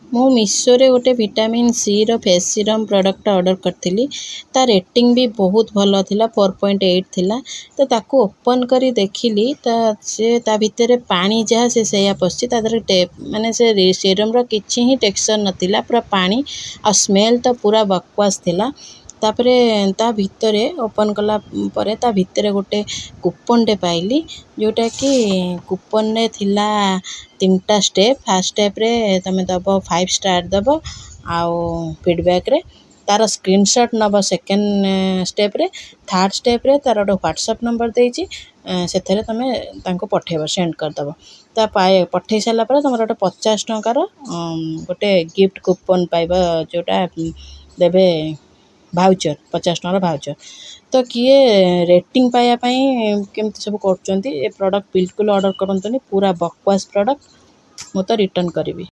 ମୁଁ ମିଶୋରେ ଗୋଟେ vitamin C ର ଫେସ୍ ସିରମ୍ ପ୍ରଡ଼କ୍ଟ ଅର୍ଡ଼ର କରିଥିଲି। ତା ରେଟିଂ ବି ବହୁତ ଭଲ ଥିଲା, 4.8 ଥିଲା। ତ ତାକୁ ଓପନ୍ କରି ଦେଖିଲି ତା ଭିତରେ ପାଣି ଯାହା ସେଇଆ ପଶିଛି। ତା ଦେହରେ ମାନେ ସେ ସିରମ୍ର କିଛି ହିଁ ଟେକ୍ସଚର୍ ନଥିଲା, ପୁରା ପାଣି। ଆଉ ସ୍ମେଲ୍ ତ ପୁରା ବକୱାସ୍ ଥିଲା। ତାପରେ ତା ଭିତରେ ଓପନ୍ କଲା ପରେ ତା ଭିତରେ ଗୋଟେ କୁପନ୍ଟେ ପାଇଲି, ଯେଉଁଟାକି କୁପନ୍ରେ ଥିଲା 3ଟା ଷ୍ଟେପ୍। ଫାର୍ଷ୍ଟ ଷ୍ଟେପ୍ରେ ତୁମେ ଦେବ 5 ଷ୍ଟାର୍ ଦେବ ଆଉ ଫିଡ଼ବ୍ୟାକ୍ରେ, ତା'ର ସ୍କ୍ରିନସଟ୍ ନେବ ସେକେଣ୍ଡ ଷ୍ଟେପ୍ରେ। ଥାର୍ଡ଼ ଷ୍ଟେପ୍ରେ ତା'ର ଗୋଟେ ହ୍ୱାଟ୍ସଆପ୍ ନମ୍ବର ଦେଇଛି, ସେଥିରେ ତୁମେ ତାଙ୍କୁ ପଠାଇବ, ସେଣ୍ଡ କରିଦେବ। ପଠାଇ ସାରିଲା ପରେ ତୁମର ଗୋଟେ 50 ଟଙ୍କାର ଗୋଟେ ଗିଫ୍ଟ କୁପନ୍ ପାଇବ, ଯେଉଁଟା ଦେବେ ଭାଉଚର୍, 50 ଟଙ୍କାର ଭାଉଚର୍। ତ କିଏ ରେଟିଂ ପାଇବା ପାଇଁ କେମିତି ସବୁ କରୁଛନ୍ତି, ଏ ପ୍ରଡ଼କ୍ଟ ବିଲକୁଲ ଅର୍ଡ଼ର କରନ୍ତୁନି, ପୁରା ବକୱାସ୍ ପ୍ରଡ଼କ୍ଟ। ମୁଁ ତ ରିଟର୍ଣ୍ଣ କରିବି।